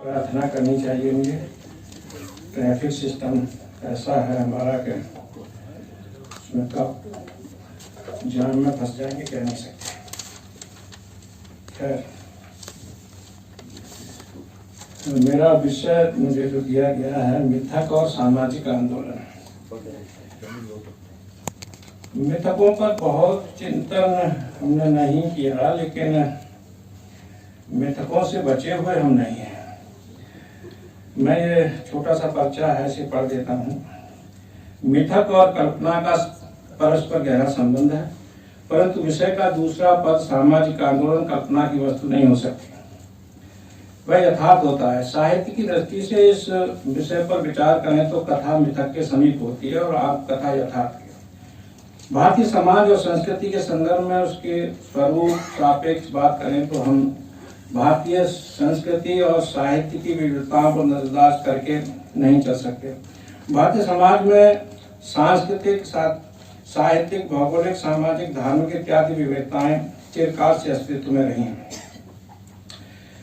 प्रार्थना करनी चाहिए मुझे। ट्रैफिक सिस्टम ऐसा है हमारा कि उसमें कब जाम में फंस जाएंगे कह नहीं सकते। खैर, मेरा विषय मुझे जो दिया गया है मिथक और सामाजिक आंदोलन। मिथकों पर बहुत चिंतन हमने नहीं किया, लेकिन मिथकों से बचे हुए हम नहीं हैं। मैं ये छोटा सा पर्चा है इसे पढ़ देता हूँ। मिथक और कल्पना का परस्पर गहरा संबंध है, परंतु विषय का दूसरा पद सामाजिक आंदोलन कल्पना की वस्तु नहीं हो सकती, वह यथार्थ होता है। साहित्य की दृष्टि से इस विषय पर विचार करें तो कथा मिथक के समीप होती है और आप कथा यथार्थ की। भारतीय समाज और संस्कृति के संदर्भ में उसके स्वरूप सापेक्ष बात करें तो हम भारतीय संस्कृति और साहित्य की विविधताओं को नजरअंदाज करके नहीं चल सकते। भारतीय समाज में सांस्कृतिक, साहित्यिक, भौगोलिक, सामाजिक, धार्मिक इत्यादि विविधताएं चिरकाल से अस्तित्व में रही हैं।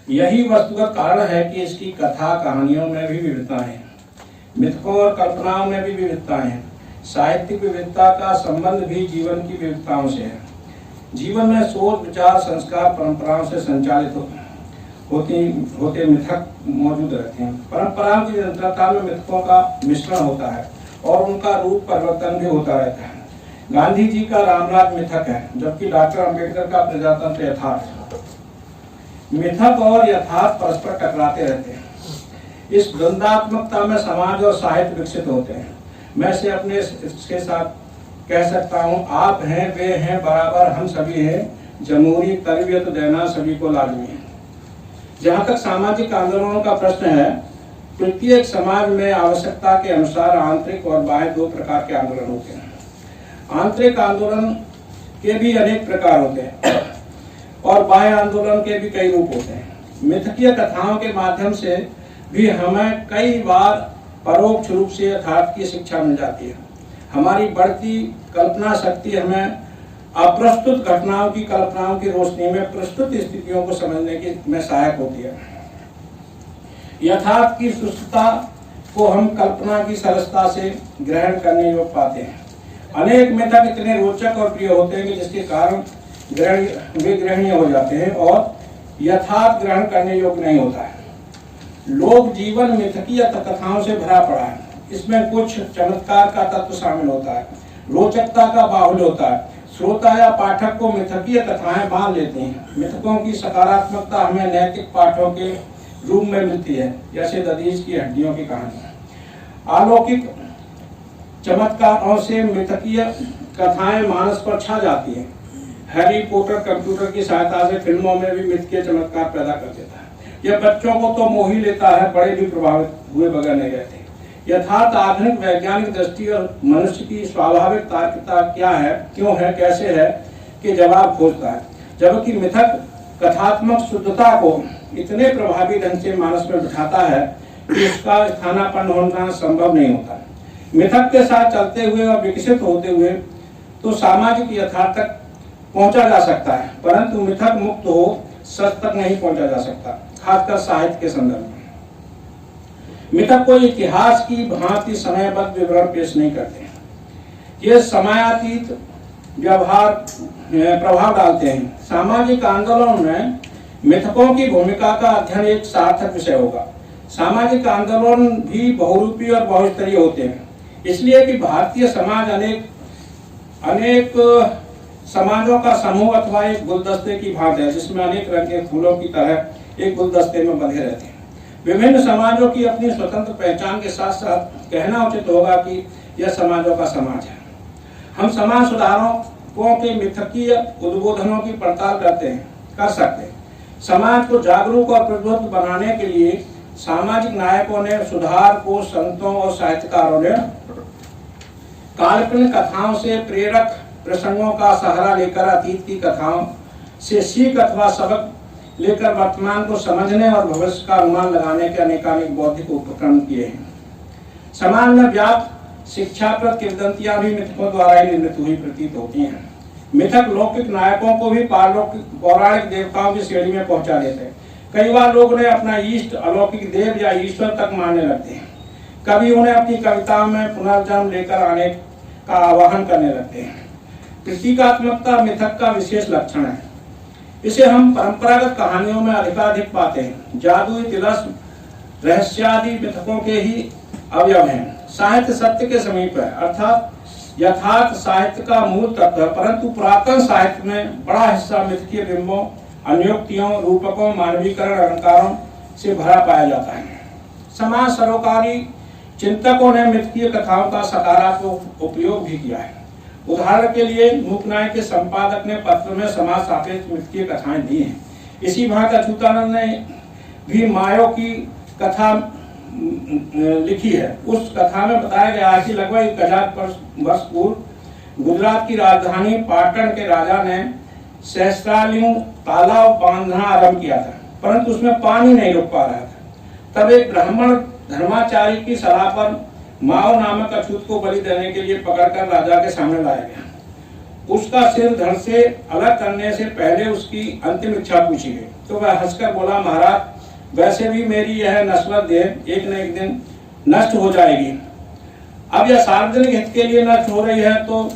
यही वस्तुगत कारण है कि इसकी कथा कहानियों में भी विविधताएं हैं, मिथकों और कल्पनाओं में भी विविधताएं हैं। साहित्यिक विविधता का संबंध भी जीवन की विविधताओं से है। जीवन में सोच, विचार, संस्कार परंपराओं से संचालित होते मिथक मौजूद रहते हैं। परंपराओं की निरंतरता में मिथकों का मिश्रण होता है और उनका रूप परिवर्तन भी होता रहता है। गांधी जी का रामराज मिथक है, जबकि डॉक्टर अम्बेडकर का प्रजातंत्र यथार्थ। मिथक और यथार्थ परस्पर टकराते रहते हैं। इस द्वंद्वात्मकता में समाज और साहित्य विकसित होते हैं। मैं से अपने इसके साथ कह सकता हूँ, आप हैं, वे हैं, बराबर हम सभी हैं, जमहूरी तरबियत देना सभी को लाजमी है। जहाँ तक सामाजिक आंदोलनों का प्रश्न है, प्रत्येक समाज में आवश्यकता के अनुसार आंतरिक और बाह्य दो प्रकार के आंदोलन होते हैं। आंतरिक आंदोलन के भी अनेक प्रकार होते हैं और बाह्य आंदोलन के भी कई रूप होते हैं। मिथकीय कथाओं के माध्यम से भी हमें कई बार परोक्ष रूप से यथार्थ की शिक्षा मिल जाती है। हमारी बढ़ती कल्पना शक्ति हमें अप्रस्तुत घटनाओं की कल्पनाओं की रोशनी में प्रस्तुत स्थितियों को समझने की में सहायक होती है। यथार्थ की सुस्तता को हम कल्पना की सरलता से ग्रहण करने योग्य पाते हैं। अनेक मिथक इतने रोचक और प्रिय होते हैं कि जिसके कारण वे ग्रहणीय हो जाते हैं और यथार्थ ग्रहण करने योग्य नहीं होता है। लोक जीवन मिथकीय कथाओं से भरा पड़ा है। इसमें कुछ चमत्कार का तत्व शामिल होता है, रोचकता का बाहुल्य होता है। श्रोता या पाठक को मिथकीय कथाएं बांध लेती हैं। मिथकों की सकारात्मकता हमें नैतिक पाठों के रूप में मिलती है, जैसे दधीच की हड्डियों की कहानी। अलौकिक चमत्कारों से मिथकीय कथाएं मानस पर छा जाती हैं। हैरी पॉटर कंप्यूटर की सहायता से फिल्मों में भी मिथकीय चमत्कार पैदा कर देता है। यह बच्चों को तो मोह ही लेता है, बड़े भी प्रभावित हुए बगैर नहीं रहते। यथार्थ आधुनिक वैज्ञानिक दृष्टि और मनुष्य की स्वाभाविक तार्किकता क्या है, क्यों है, कैसे है के जवाब खोजता है, जबकि मिथक कथात्मक शुद्धता को इतने प्रभावी ढंग से मानस में बिठाता है कि उसका स्थानापन्न होना संभव नहीं होता। मिथक के साथ चलते हुए और विकसित होते हुए तो सामाजिक यथार्थ तक पहुंचा जा सकता है, परंतु मिथक मुक्त हो सच तक नहीं पहुंचा जा सकता, खासकर साहित्य के संदर्भ में। मिथक कोई इतिहास की भांति समयबद्ध विवरण पेश नहीं करते हैं। ये समयातीत प्रभाव डालते हैं। सामाजिक आंदोलन में मिथकों की भूमिका का अध्ययन एक सार्थक विषय होगा। सामाजिक आंदोलन भी बहुरूपी और बहुस्तरीय होते हैं, इसलिए कि भारतीय समाज अनेक समाजों का समूह अथवा एक गुलदस्ते की भांति है, जिसमें अनेक रंग के फूलों की तरह एक गुलदस्ते में बंधे रहते हैं। विभिन्न समाजों की अपनी स्वतंत्र पहचान के साथ साथ कहना उचित होगा कि यह समाजों का समाज है। हम समाज सुधारकों के मिथकीय उद्बोधनों की पड़ताल कर सकते हैं। समाज को जागरूक और प्रबुद्ध बनाने के लिए सामाजिक नायकों ने, सुधार को संतों और साहित्यकारों ने काल्पनिक कथाओं से प्रेरक प्रसंगों का सहारा लेकर अतीत की कथाओं से सीख अथवा सबक लेकर वर्तमान को समझने और भविष्य का अनुमान लगाने के अनेकानेक बौद्धिक उपक्रम किए हैं। समाज में व्याप्त शिक्षाप्रद किंवदंतियां भी मिथकों द्वारा ही निर्मित हुई प्रतीत होती हैं। मिथक लौकिक नायकों को भी पौराणिक देवताओं की श्रेणी में पहुंचा देते हैं। कई बार लोग उन्हें अपना इष्ट अलौकिक देव या ईश्वर तक मानने लगते हैं। कभी उन्हें अपनी कविताओं में पुनर्जन्म लेकर आने का आह्वान करने लगते हैं। प्रतीकात्मकता मिथक का विशेष लक्षण है। इसे हम परंपरागत कहानियों में अधिकाधिक पाते हैं। जादुई तिलस्म रहस्यादि मिथकों के ही अवयव हैं। साहित्य सत्य के समीप है, अर्थात यथार्थ साहित्य का मूल तत्व है, परंतु पुरातन साहित्य में बड़ा हिस्सा मिथकीय बिंबों, अन्योक्तियों, रूपकों, मानवीकरण, अलंकारों से भरा पाया जाता है। समाज सरोकारी चिंतकों ने मिथकीय कथाओं का सकारात्मक उपयोग भी किया है। उदाहरण के लिए मूकनाय के संपादक ने पत्र में समाज सापेक्ष मिथकीय कथाएं दी हैं। इसी भांति अच्युतानंद ने भी मायो की कथा लिखी है। उस कथा में बताया गया है कि लगभग 1000 वर्ष पूर्व गुजरात की राजधानी पाटन के राजा ने सहस्त्रालियों तालाब बांधना आरंभ किया था, परंतु उसमें पानी नहीं रुक पा रहा था। तब एक ब्राह्मण धर्माचारी की सलाह पर माओ नामक अछूत को बलि देने के लिए पकड़कर राजा के सामने लाया गया। उसका सिर धड़ से अलग करने से पहले उसकी अंतिम इच्छा पूछी गई, तो वह हंसकर बोला, महाराज, वैसे भी मेरी यह नश्वर देह एक न एक दिन नष्ट हो जाएगी। अब यह सार्वजनिक हित के लिए नष्ट हो रही है, तो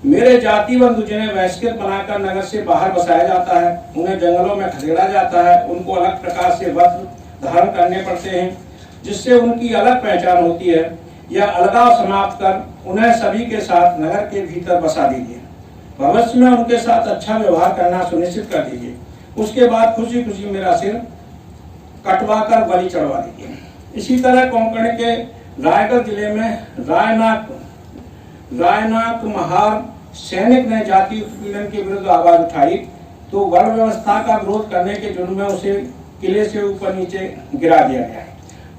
मेरे जाति बंधु जिन्हें वैश्कृत बनाकर नगर से बाहर बसाया जाता है, उन्हें जंगलों में खदेड़ा जाता है, उनको अलग प्रकार से वस्त्र धारण करने पड़ते हैं जिससे उनकी अलग पहचान होती है। यह अलगाव समाप्त कर उन्हें सभी के साथ नगर के भीतर बसा दीजिए। भविष्य में उनके साथ अच्छा व्यवहार करना सुनिश्चित कर दीजिए। उसके बाद खुशी खुशी मेरा सिर कटवा कर बलि चढ़वा दीजिए। इसी तरह कोंकण के रायगढ़ जिले में रायनाथ महार सैनिक ने जाति उत्पीड़न के विरुद्ध आवाज उठाई, तो वर्ण व्यवस्था का विरोध करने के जुर्म में उसे किले से ऊपर नीचे गिरा दिया गया।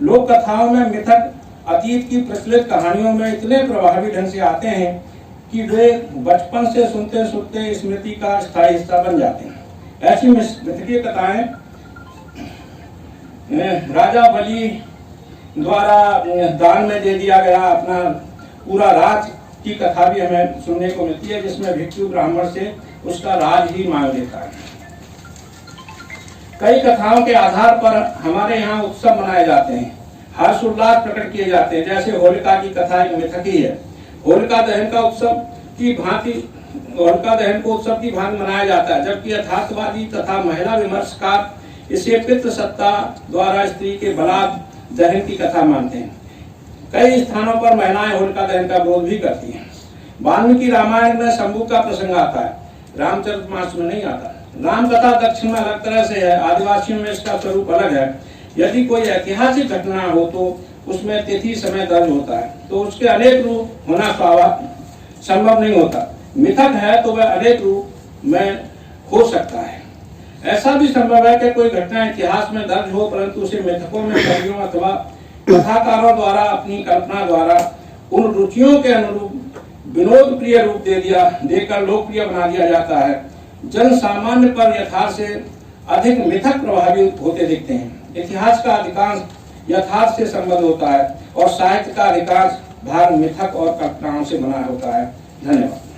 लोक कथाओं में मिथक अतीत की प्रचलित कहानियों में इतने प्रभावी ढंग से आते हैं कि वे बचपन से सुनते सुनते स्मृति का स्थायी हिस्सा बन जाते हैं। ऐसी मिथकीय कथाएं राजा बलि द्वारा दान में दे दिया गया अपना पूरा राज की कथा भी हमें सुनने को मिलती है, जिसमें भिक्षु ब्राह्मण से उसका राज ही मांग लेता है। कई कथाओं के आधार पर हमारे यहाँ उत्सव मनाए जाते हैं, हर्षोल्लास प्रकट किए जाते हैं। जैसे होलिका की कथा एक मिथक ही है। होलिका दहन को उत्सव की भांति मनाया जाता है, जबकि यथार्थवादी तथा महिला विमर्शकार इसे पितृसत्ता द्वारा स्त्री के बलात् दहन की कथा मानते हैं। कई स्थानों पर महिलाएं होलिका दहन का विरोध भी करती हैं। वाल्मीकि रामायण में शंभू का प्रसंग आता है, रामचरितमानस में नहीं आता। राम कथा दक्षिण में अलग तरह से है, आदिवासियों में इसका स्वरूप अलग है। यदि कोई ऐतिहासिक घटना हो तो उसमें तिथि समय दर्ज होता है, तो उसके अनेक रूप होना संभव नहीं होता। मिथक है तो वह अनेक रूप में हो सकता है। ऐसा भी संभव है कि कोई घटना इतिहास में दर्ज हो, परंतु उसे मिथकों में कवियों अथवा कथाकारों द्वारा अपनी कल्पना द्वारा उन रुचियों के अनुरूप विनोद प्रिय रूप देकर लोकप्रिय बना दिया जाता है। जन सामान्य पर यथार्थ से अधिक मिथक प्रभावित होते दिखते हैं। इतिहास का अधिकांश यथार्थ से संबंध होता है और साहित्य का अधिकांश भाग मिथक और कल्पनाओं से बना होता है। धन्यवाद।